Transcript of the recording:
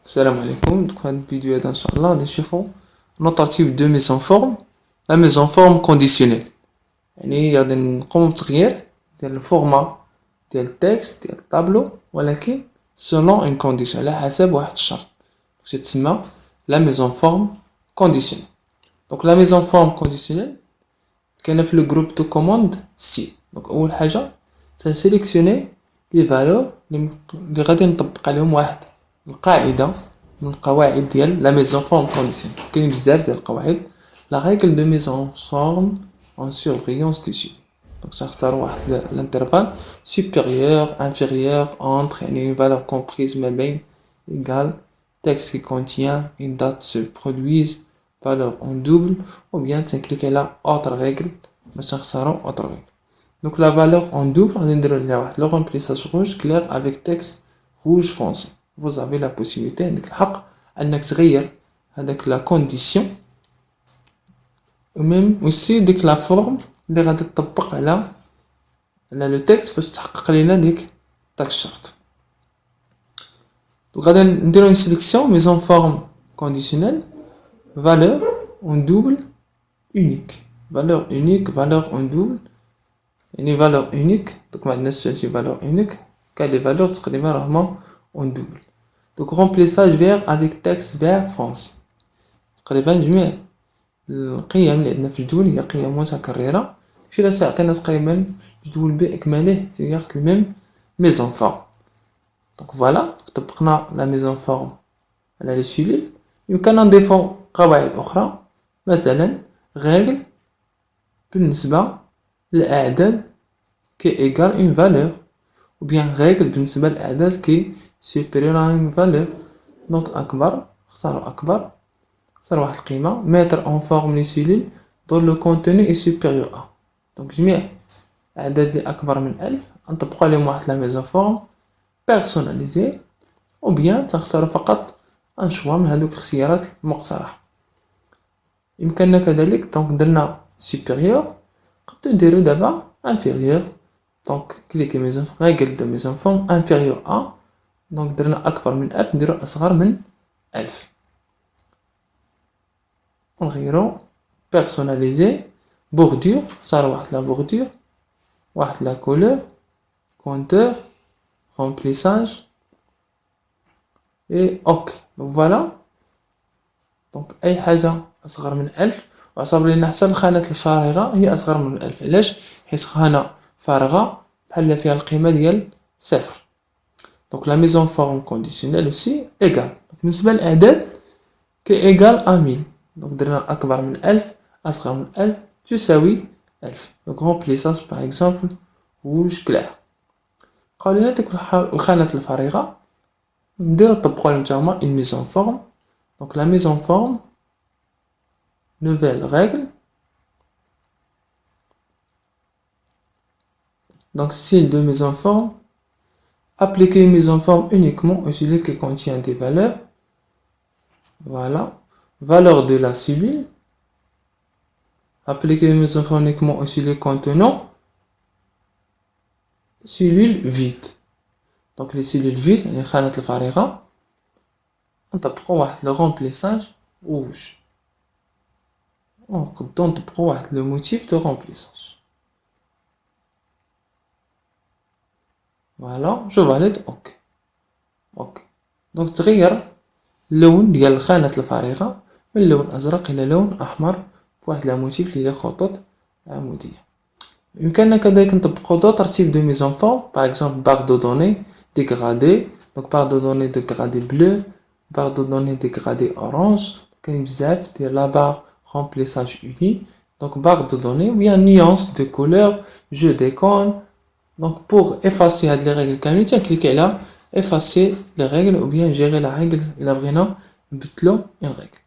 Salam alaikum, donc cette vidéo d'inchallah نشوفوا notre type de mise en forme, la mise en forme conditionnelle. يعني غادي نقوم بتغيير ديال الفورما ديال التكست ديال الطابلو ولكن selon une condition على حسب واحد الشرط تتسمى la mise en forme conditionnelle. Donc la mise en forme conditionnelle كاينه في le groupe de commande C. Donc اول حاجه تنسيليكسيوني لي فالور اللي غادي نطبق عليهم واحد القاعده من القواعد ديال لا ميزون فورم كونديسيون. كاين بزاف ديال القواعد لا ريغل دو ميزون فورم اون سورفيونس دي سي. دونك تختار واحد الانترفال supérieur inférieur entre يعني une valeur comprise ما بين égale texte qui contient une date se produise valeur en double ou bien تنكليك على autre règle باش تختاروا autre règle. Donc la valeur en double غادي نديرو ليها واحد le remplissage rouge clair avec texte rouge foncé. Vous avez la possibilité عندك الحق انك تغير هذاك لا كونديسيون وميم aussi ديك لا فورم اللي غادي تطبق على لو تكست باش تحقق لينا ديك داك الشرط. دونك غادي نديرو une sélection mise en forme conditionnelle valeur en double unique valeur unique valeur en double يعني valeur unique. دونك ما عندناش حتى شي valeur unique كاع لي valeur تقريبا راهما en double. Donc remplissage vert avec texte vert foncé. تقريبا جميع القيم اللي عندنا في الجدول هي قيم متكررة. شي لا تعطينا تقريبا جدول بإكماله تياخد الميم ميزون فورم. دونك فوالا طبقنا لا ميزون فورم على لي سيلول. يمكننا نضيفو قواعد أخرى مثلا règle بالنسبة للأعداد كي إيكال une valeur ou bien règle بالنسبة للأعداد كي supérieur à une valeur. donc أكبر اختاروا أكبر اختار واحد القيمة mettre en forme les cellules dont le contenu est supérieur à. donc جميع أعداد اللي أكبر من 1000 نطبقوا عليهم واحد لا ميزون فورم personnalisée ou bien تختاروا فقط ان شوا من هذوك الاختيارات المقترحة. يمكننا كذلك دونك درنا supérieur قد نديرو دابا inférieur. donc cliquez maison règle de maison forme inférieur à. donc درنا أكبر من 1000 نديرو أصغر من 1000. نغيرو personnalisé bordure صار واحد لا bordure واحد لا couleur compteur remplissage et ok. donc voilà donc أي حاجة أصغر من 1000 وعصب لينا حتى الخانات الفارغة هي أصغر من 1000. علاش؟ حيت خانة فارغة بحال فيها القيمة ديال صفر. donc la mise en forme conditionnelle aussi égale بالنسبة للأعداد كي égal à 1000. donc درنا أكبر من 1000 أصغر من 1000 تساوي 1000. donc remplissage par exemple rouge clair. قالوا لنا ديك الخانات الفارغة نديرو نطبقو عليهم نتاهما une mise en forme. donc la mise en forme nouvelle règle. donc style de mise en forme appliquer une mise en forme uniquement au celui qui contient des valeurs. voilà valeur de la cellule appliquer une mise en forme uniquement au celui contenant cellule vide. donc les cellules vides يعني الخانات الفارغة نطبقو واحد le remplissage rouge. ونقدو نطبقو واحد le motif de remplissage. فوالا جو valide اوك اوكي. دونك تغير اللون ديال الخانات الفارغة من لون ازرق الى لون احمر بواحد لا موتيف اللي هي خطوط عمودية. يمكننا كذلك نطبقو دوطر تيب دو ميزون فورم باغ اكزومبل barre de données dégradée. donc barre de données dégradée bleue barre de données dégradée orange. كاين بزاف ديال لا barre remplissage uni. donc barre de données ou bien nuance de couleur jeu d'icônes. donc pour effacer هاد les règles كاملين تنكليكي على effacer les règles ou bien gérer la règle إلا بغينا نبدلو une règle.